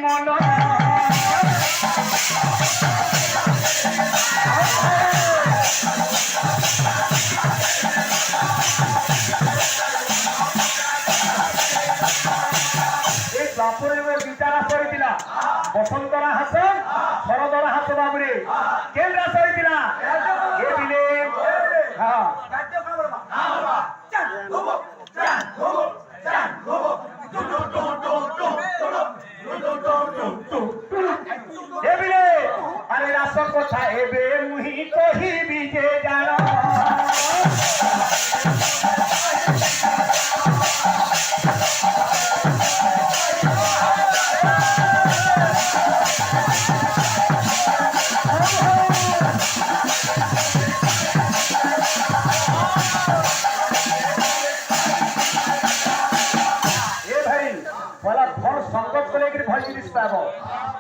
মন ବାପୁରେ ଦୁଇଟା ରାସ ହେଇଥିଲା ବସନ୍ତର ହାସ ଶରଦର ହାସ ବାବୁରେ କେନ୍ ରାସ ହେଇଥିଲା ଏ ଦିନେ ହଁ এবিলে আরে রাস কথা এবে মুহি কহিবি যে জান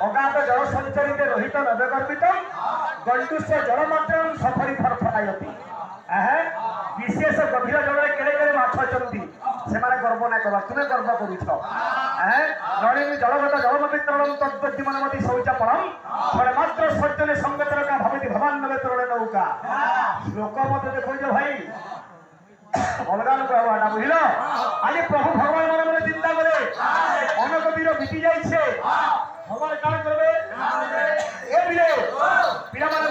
অগাধ জল সঞ্চরিতে রহিত নবগর্বিত গণ্ডুষ্য জলমাত্র সফরি ফরফরায়তি বিশেষ গভীর জলে কেড়ে কেড়ে মাছ অଛନ୍ତି ସେମାନେ গর্ব না করা তুমি গর্ব করুছ নলিনী জলগত জলমবিত্রম তদ্বজ্জীবনমতি শৌচপরম ফলে মাত্র সজ্জনে সঙ্গতরকা ভবতি ভবান্নবে তরুণে নৌকা শ্লোক মতো দেখুছ ভাই অলগা লোক হওয়াটা বুঝল আজ প্রভু ভগবান মনে মনে চিন্তা করে অনগভীর বিতি যাইছে ভগবান কাণ করবে এ বিলে পিলামানে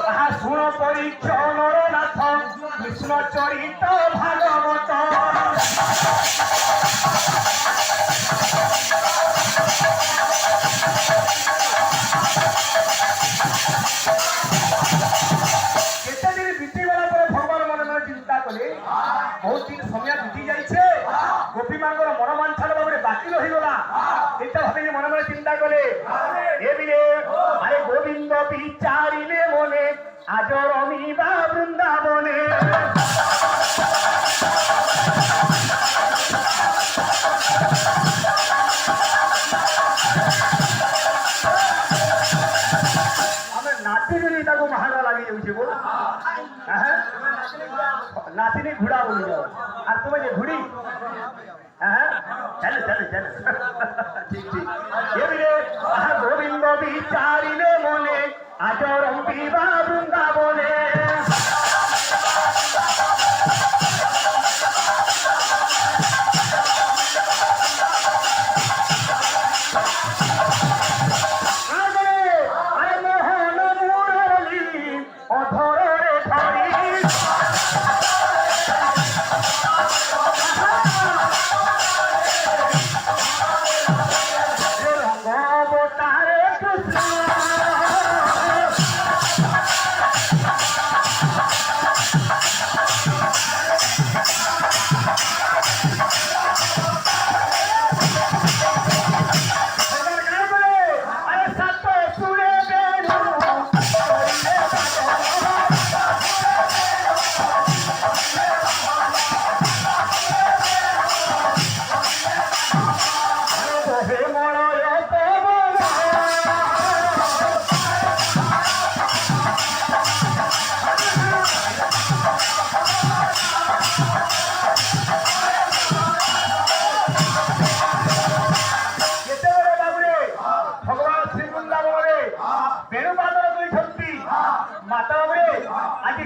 তাহা শুণ পরীক্ষ নরনাথ কৃষ্ণ চরিত ভাগবত কেতে দিন বিতি গলা পরে ভগবান মনে মনে চিন্তা কলে বহুত দিন সময় বিতি যাইছে গোপী মাঙ্গর মনোবাঞ্ছার ভাবে বাকি রহিগলা এটা ভাবে মনে মনে চিন্তা কলে এ বিলে আরে গোবিন্দ বিচারিলে মনে আজ রমিবা বৃন্দাবনে আমি নাচিনি তাকে মাহানা লাগি যাচ্ছে বল নাচিনি ঘুড়া বলি যাও আর তুমি যে ঘুড়ি চলো চলো চলো ঠিক ঠিক এবিলে গোবিন্দ বিচারিলে মনে আজ রম্পিবা বৃন্দাবনে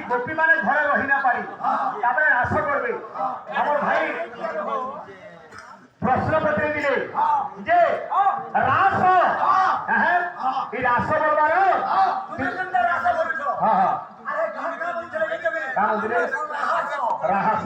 গোপী মানে ঘরে রহি না পারি তারপরে রাস করবে আমার ভাই প্রশ্ন পত্রে দিলে যে রাস এই রাস বলবার রাহাস